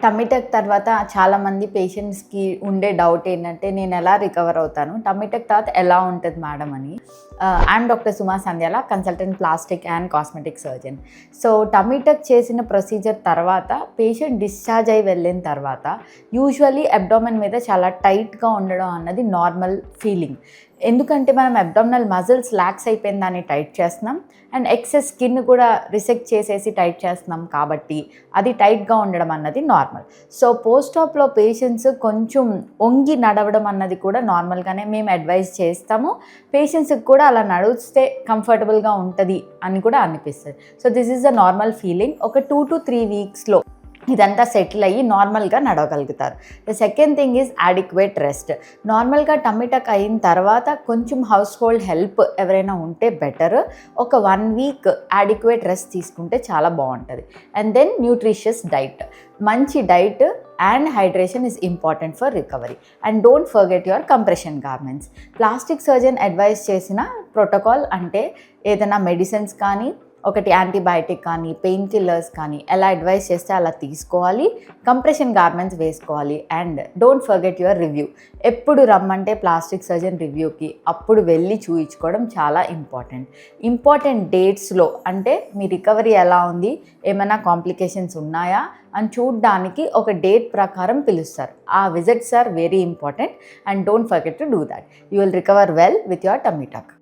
Tummy tuck తర్వాత చాలామంది పేషెంట్స్‌కి ఉండే డౌట్ ఏంటంటే, నేను ఎలా రికవర్ అవుతాను? టమ్మీ టక్ తర్వాత ఎలా ఉంటది మేడం అని. I'm doctor Suma Sandhyala, consultant plastic and cosmetic surgeon. So, tummy tuck చేసిన ప్రొసీజర్ తర్వాత పేషెంట్ డిశ్చార్జ్ అయ్యి వెళ్ళిన తర్వాత యూజువల్లీ అబ్డామెన్ మీద చాలా టైట్‌గా ఉండడం అన్నది నార్మల్ ఫీలింగ్. ఎందుకంటే మనం అబ్డామినల్ మజిల్స్ లాక్స్ అయిపోయిన దాన్ని టైట్ చేస్తున్నాం అండ్ ఎక్సెస్ స్కిన్ కూడా రిసెక్ట్ చేసేసి టైట్ చేస్తున్నాం కాబట్టి అది టైట్గా ఉండడం అన్నది నార్మల్. సో పోస్ట్ ఆప్లో పేషెంట్స్ కొంచెం వంగి నడవడం అన్నది కూడా నార్మల్గానే మేము అడ్వైజ్ చేస్తాము. పేషెంట్స్కి కూడా అలా నడిస్తే కంఫర్టబుల్గా ఉంటుంది అని కూడా అనిపిస్తుంది. So this is the normal feeling. ఒక 2 to 3 వీక్స్లో ఇదంతా సెటిల్ అయ్యి నార్మల్గా నడవగలుగుతారు. The second thing is adequate rest. నార్మల్గా టమ్మీ టక్ అయిన తర్వాత కొంచెం హౌస్ హోల్డ్ హెల్ప్ ఎవరైనా ఉంటే బెటర్. ఒక 1 వీక్ అడిక్వేట్ రెస్ట్ తీసుకుంటే చాలా బాగుంటుంది. And then nutritious diet. మంచి diet and hydration is important for recovery. And don't forget your compression garments. Plastic surgeon advice చేసిన ప్రోటోకాల్ అంటే ఏదైనా మెడిసిన్స్ కానీ, ఒకటి యాంటీబయాటిక్ కానీ, పెయిన్ కిల్లర్స్ కానీ ఎలా అడ్వైస్ చేస్తే అలా తీసుకోవాలి. కంప్రెషన్ గార్మెంట్స్ వేసుకోవాలి. And don't forget your review. ఎప్పుడు రమ్మంటే ప్లాస్టిక్ సర్జన్ రివ్యూకి అప్పుడు వెళ్ళి చూయించుకోవడం చాలా ఇంపార్టెంట్ డేట్స్లో అంటే మీ రికవరీ ఎలా ఉంది, ఏమైనా కాంప్లికేషన్స్ ఉన్నాయా అని చూడడానికి ఒక డేట్ ప్రకారం పిలుస్తారు. ఆ visits are very important and don't forget to do that. You will recover well with your tummy టక్.